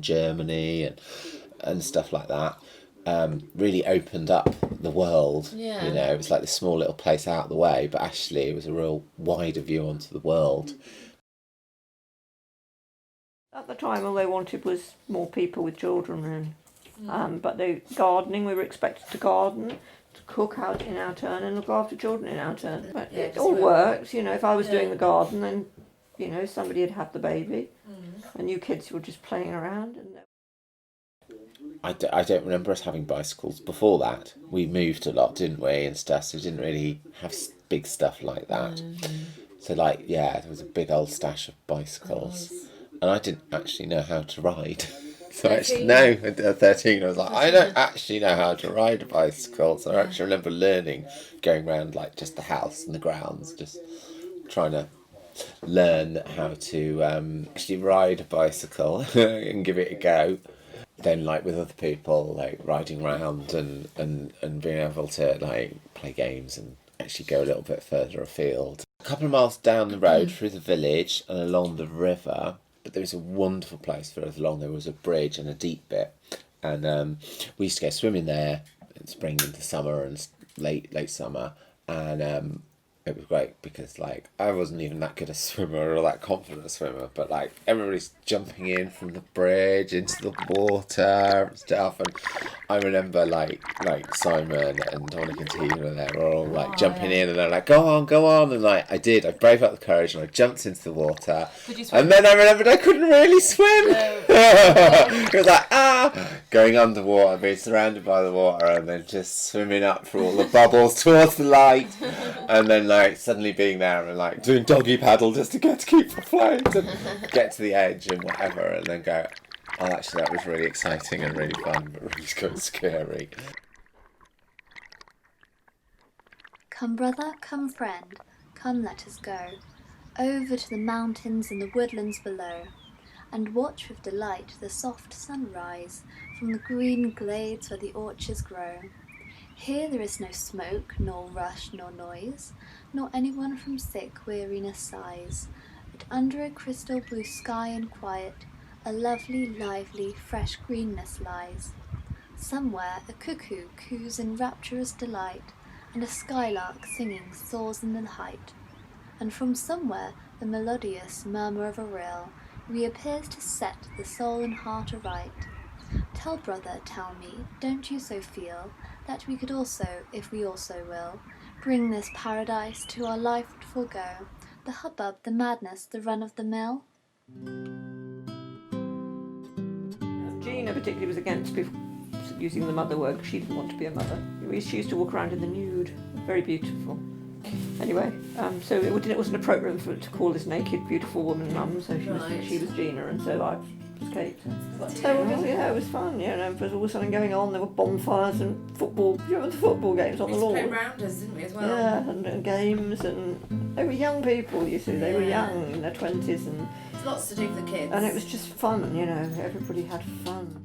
Germany and stuff like that. Really opened up the world. Yeah. You know, it was like this small little place out of the way, but actually it was a real wider view onto the world. At the time, all they wanted was more people with children, but the gardening, we were expected to garden, to cook out in our turn, and look after children in our turn. But Yeah, it just all work. works, you know. If I was doing the garden, then somebody had had the baby, and you kids were just playing around. And I don't remember us having bicycles before that. We moved a lot, didn't we, and stuff, so we didn't really have big stuff like that. So, like, yeah, there was a big old stash of bicycles. And I didn't actually know how to ride. So actually, no, at 13 I was like, I don't actually know how to ride a bicycle. So I actually remember learning, going around like just the house and the grounds, just trying to learn how to actually ride a bicycle and give it a go. Then like with other people, like riding around and being able to like play games and actually go a little bit further afield. A couple of miles down the road through the village and along the river, but there was a wonderful place further along. There was a bridge and a deep bit, and we used to go swimming there in spring into summer and late summer, and it was great because like I wasn't even that good a swimmer or that confident a swimmer, but like everybody's jumping in from the bridge into the water and stuff, and I remember like Simon and Dominic and Tina there were all like jumping in, and they're like go on, and like I braved up the courage and I jumped into the water, and then I remembered I couldn't really swim. It was like going underwater, being surrounded by the water, and then just swimming up through all the bubbles towards the light, and then like suddenly being there and like doing doggy paddle just to keep afloat and get to the edge and whatever, and then go, oh, actually that was really exciting and really fun, but really kind of scary. Come brother, come friend, come let us go over to the mountains and the woodlands below, and watch with delight the soft sunrise from the green glades where the orchards grow. Here there is no smoke, nor rush, nor noise, nor anyone from sick weariness sighs, but under a crystal blue sky and quiet, a lovely, lively, fresh greenness lies. Somewhere a cuckoo coos in rapturous delight, and a skylark singing soars in the height. And from somewhere the melodious murmur of a rill reappears to set the soul and heart aright. Tell brother, tell me, don't you so feel, that we could also, if we also will, bring this paradise to our life would forego, the hubbub, the madness, the run of the mill? Gina particularly was against people using the mother word because she didn't want to be a mother. She used to walk around in the nude, very beautiful. Anyway, so it wasn't appropriate for to call this naked, beautiful woman mum, so she was Gina, and so I was Kate. So yeah, it was fun. Yeah, and there was all of a sudden going on. There were bonfires and football. You remember the football games on the lawn? We used to play rounders, didn't we, as well? Yeah, and games, and they were young people. You see, they were young in their 20s, and There's lots to do for the kids. and it was just fun. You know, everybody had fun.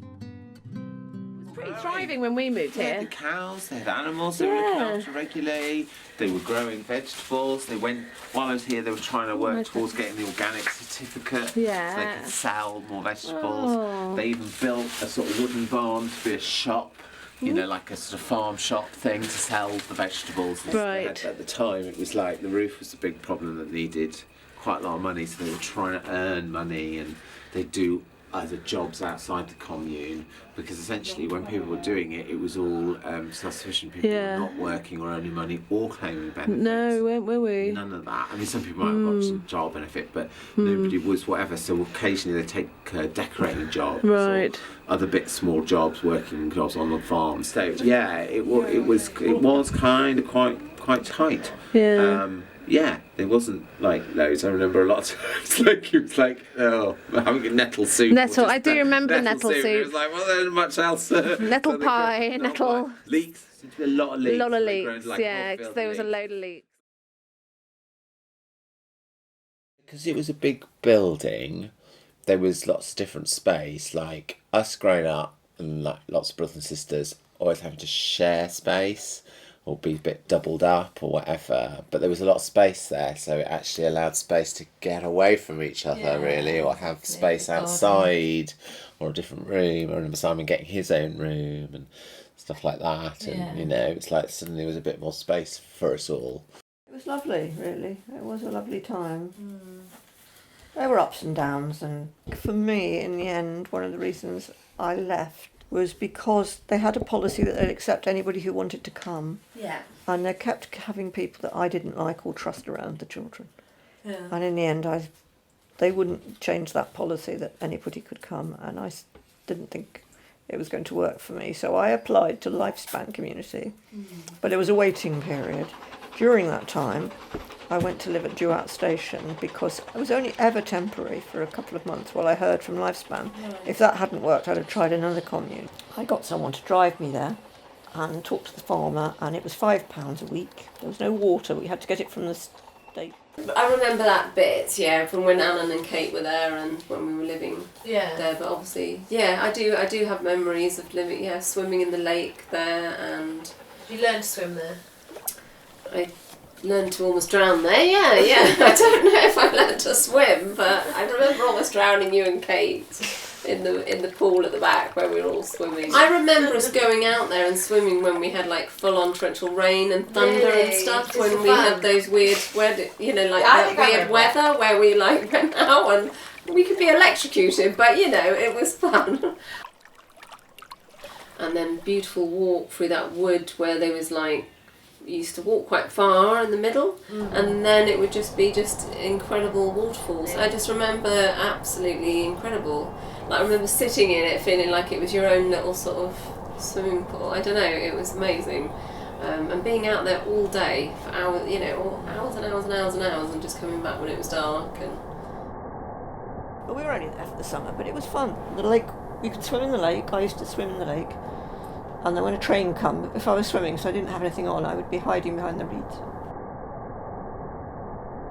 Pretty thriving when we moved They here. had the cows, they had animals, they were looking after regularly, they were growing vegetables. They went, while I was here, they were trying to work towards getting the organic certificate so they could sell more vegetables. They even built a sort of wooden barn to be a shop, you know, like a sort of farm shop thing to sell the vegetables. Right. At the time, it was like the roof was a big problem that needed quite a lot of money, so they were trying to earn money, and they do other jobs outside the commune, because essentially when people were doing it, it was all self-sufficient people who were not working or earning money or claiming benefits. No, weren't we? None of that. I mean, some people might have got some child benefit, but nobody was whatever. So occasionally they take decorating jobs, Right. or other bit small jobs, working jobs on the farm. So yeah, it was kind of quite tight. Yeah. Yeah, there wasn't like loads. I remember a lot of times, like it was like, oh, having a nettle soup. Nettle, I do remember nettle soup. It was like, well, there's much else. Nettle pie, nettle. Leeks. Seemed to be a lot of leeks. A lot of They grown leeks, like yeah, whole because field there was a leeks. load of leeks. Because it was a big building, there was lots of different space. Like us growing up, and like lots of brothers and sisters always having to share space, or be a bit doubled up or whatever. But there was a lot of space there, so it actually allowed space to get away from each other, really, or have space outside or a different room. I remember Simon getting his own room and stuff like that, and you know, it's like suddenly there was a bit more space for us all. It was lovely, really. It was a lovely time. There were ups and downs, and for me, in the end, one of the reasons I left was because they had a policy that they'd accept anybody who wanted to come. Yeah. And they kept having people that I didn't like or trust around the children. Yeah. And in the end, they wouldn't change that policy that anybody could come, and I didn't think it was going to work for me. So I applied to Lifespan Community, but there was a waiting period. During that time, I went to live at Duat Station because I was only ever temporary for a couple of months while I heard from Lifespan. Right. If that hadn't worked, I'd have tried another commune. I got someone to drive me there and talk to the farmer, and it was £5 a week. There was no water, we had to get it from the state. I remember that bit, yeah, from when Alan and Kate were there and when we were living there. But obviously, yeah, I do have memories of living, swimming in the lake there, and You learned to swim there? I learned to almost drown there. Yeah. I don't know if I learned to swim, but I remember almost drowning you and Kate in the pool at the back where we were all swimming. I remember us going out there and swimming when we had like full-on torrential rain and thunder and stuff. Just when we had those weird weather, weird weather where we like went out and we could be electrocuted, but it was fun. And then beautiful walk through that wood where there was like. You used to walk quite far in the middle, and then it would just be incredible waterfalls. I just remember absolutely incredible. Like I remember sitting in it, feeling like it was your own little sort of swimming pool. I don't know, it was amazing. And being out there all day for hours, hours and hours and hours and hours, and just coming back when it was dark. And well, we were only there for the summer, but it was fun. The lake, you could swim in the lake. I used to swim in the lake. And then when a train come, if I was swimming, so I didn't have anything on, I would be hiding behind the reeds.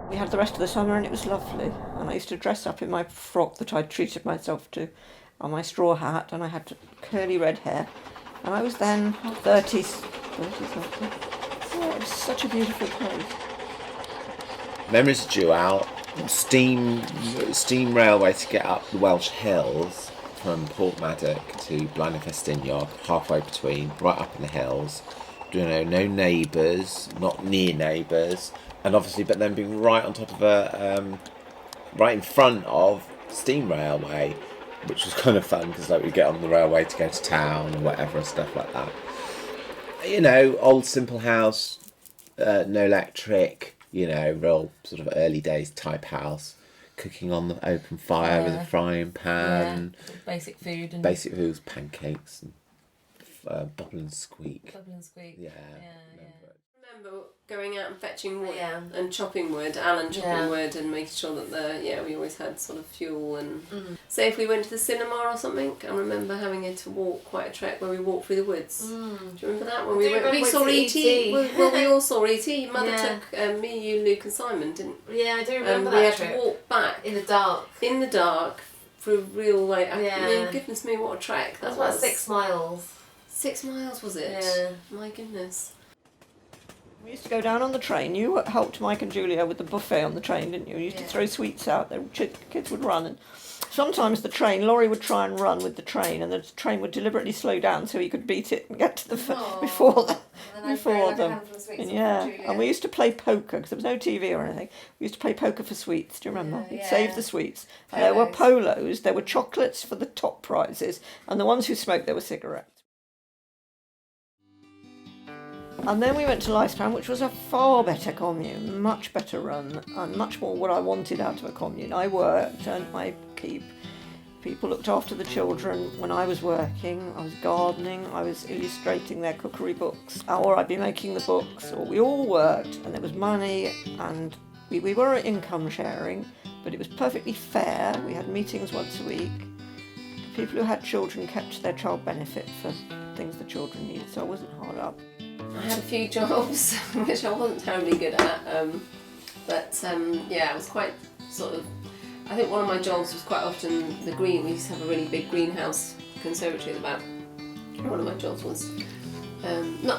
We had the rest of the summer and it was lovely. And I used to dress up in my frock that I'd treated myself to, and my straw hat, and I had curly red hair. And I was then 30 something. Yeah, it was such a beautiful place. Memories are due out. Steam railway to get up the Welsh hills. From Portmaddock to Blaen y Festiniog, halfway between, right up in the hills. No neighbours, not near neighbours, and obviously, but then being right on top of right in front of steam railway, which was kind of fun because like we get on the railway to go to town and whatever and stuff like that. Old simple house, no electric, real sort of early days type house. Cooking on the open fire with a frying pan. Yeah. Basic food. And basic foods, pancakes and bubble and squeak. Yeah. I remember going out and fetching wood and chopping wood, Alan chopping wood and making sure that we always had sort of fuel and say if we went to the cinema or something, I remember having to walk quite a trek where we walked through the woods. Do you remember that? When we saw E.T. Well, we all saw E.T. Mother took me, you, Luke and Simon, didn't we? Yeah, I do remember that we had trip. to walk back. In the dark. Through real I mean, goodness me, what a trek that was. About 6 miles. 6 miles was it? Yeah. My goodness. We used to go down on the train. You helped Mike and Julia with the buffet on the train, didn't you? You used to throw sweets out. The kids would run, and sometimes Laurie would try and run with the train, and the train would deliberately slow down so he could beat it and get to the before them. And we used to play poker because there was no TV or anything. We used to play poker for sweets. Do you remember? You'd save the sweets. And there were polos. There were chocolates for the top prizes, and the ones who smoked, there were cigarettes. And then we went to Lifespan, which was a far better commune, much better run, and much more what I wanted out of a commune. I worked, earned my keep. People looked after the children when I was working. I was gardening, I was illustrating their cookery books, or I'd be making the books, or we all worked, and there was money, and we were income sharing, but it was perfectly fair. We had meetings once a week. People who had children kept their child benefit for things the children needed, so I wasn't hard up. I had a few jobs which I wasn't terribly good at, but I was quite sort of. I think one of my jobs was quite often we used to have a really big greenhouse conservatory at the back. One of my jobs was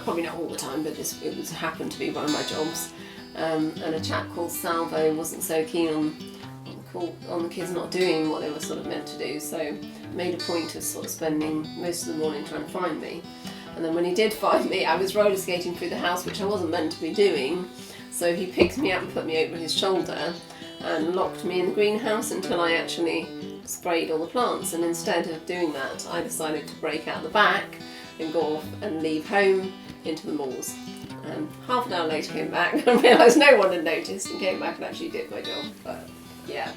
Probably not all the time, but just it was happened to be one of my jobs. And a chap called Salvo wasn't so keen on the kids not doing what they were sort of meant to do, so made a point of sort of spending most of the morning trying to find me. And then when he did find me, I was roller skating through the house, which I wasn't meant to be doing. So he picked me up and put me over his shoulder and locked me in the greenhouse until I actually sprayed all the plants. And instead of doing that, I decided to break out the back and go off and leave home into the moors. And half an hour later came back and realised no one had noticed and came back and actually did my job. But yeah.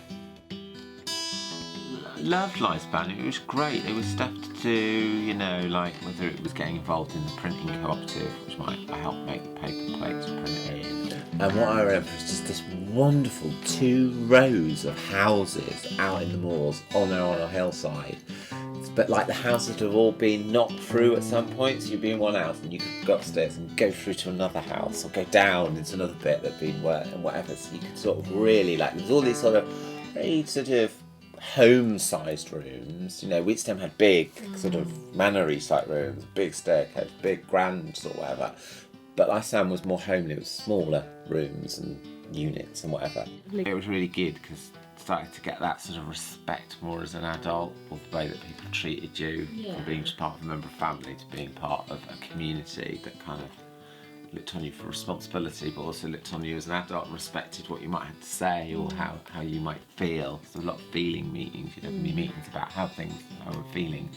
Loved Lifespan. It was great. There was stuff to do, you know, like whether it was getting involved in the printing cooperative, which I helped make paper plates printed. And what I remember is just this wonderful 2 rows of houses out in the moors on a hillside. But like the houses have all been knocked through at some point, so you'd be in one house and you could go upstairs and go through to another house or go down into another bit that'd been worked and whatever. So you could sort of really like, there's all these sort of very sort of home-sized rooms. You know, Wheatstone had big sort of manor-y type rooms, big staircase, big grands or whatever. But Lifespan was more homely. It was smaller rooms and units and whatever. It was really good because started to get that sort of respect more as an adult, or the way that people treated you, from being just part of a member of family to being part of a community that kind of looked on you for responsibility, but also looked on you as an adult and respected what you might have to say or how you might feel. So a lot of feeling meetings, you know, meetings about how we're feeling.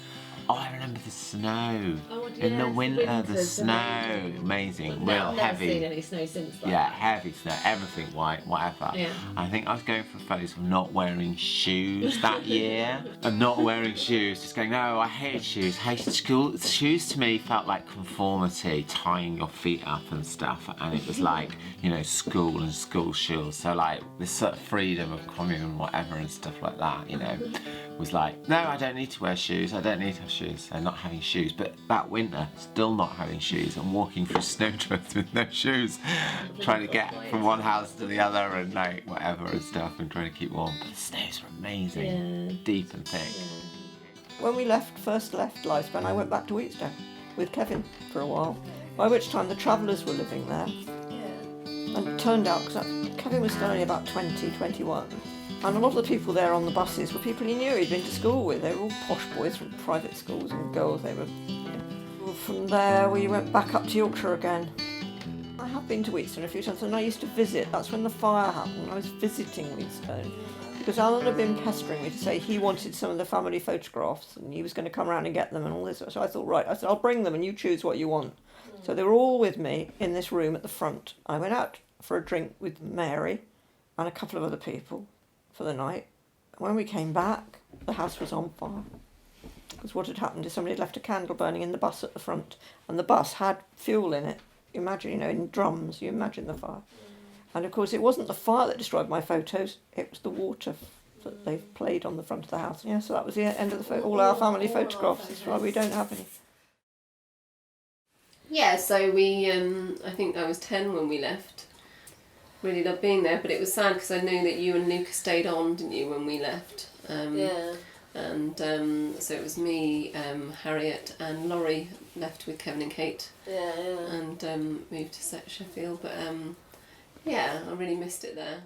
Oh, I remember the snow. In the winter, the snow. Amazing, real heavy. I've never seen any snow since then. Yeah, heavy snow, everything white, whatever. Yeah. I think I was going for a phase of not wearing shoes that year. And not wearing shoes, just going, no, I hated shoes, hated school. Shoes to me felt like conformity, tying your feet up and stuff. And it was like, you know, school and school shoes. So like this sort of freedom of commune and whatever and stuff like that, you know, was like, no, I don't need to wear shoes, I don't need to have shoes, so not having shoes. But that winter, still not having shoes and walking through snowdrifts with no shoes, trying to get from one house to the other and like whatever and stuff and trying to keep warm. But the snows were amazing, deep and thick. When we first left Lifespan, I went back to Wheatstone with Kevin for a while, by which time the Travellers were living there. And it turned out, because Kevin was still only about 20, 21, and a lot of the people there on the buses were people he knew, he'd been to school with. They were all posh boys from private schools and girls. They were. From there, we went back up to Yorkshire again. I have been to Wheatstone a few times, and I used to visit. That's when the fire happened. I was visiting Wheatstone because Alan had been pestering me to say he wanted some of the family photographs and he was going to come around and get them and all this. So I thought, right, I said, I'll bring them and you choose what you want. So they were all with me in this room at the front. I went out for a drink with Mary and a couple of other people for the night. When we came back, the house was on fire. Because what had happened is somebody had left a candle burning in the bus at the front, and the bus had fuel in it. You imagine, you know, in drums, you imagine the fire. And of course, it wasn't the fire that destroyed my photos, it was the water that they've played on the front of the house. Yeah, so that was the end of all our family photographs. That's why we don't have any. Yeah, so we, I think I was 10 when we left. Really loved being there, but it was sad because I knew that you and Luca stayed on, didn't you, when we left? And so it was me, Harriet and Laurie left with Kevin and Kate. And moved to Sheffield, but yeah, I really missed it there.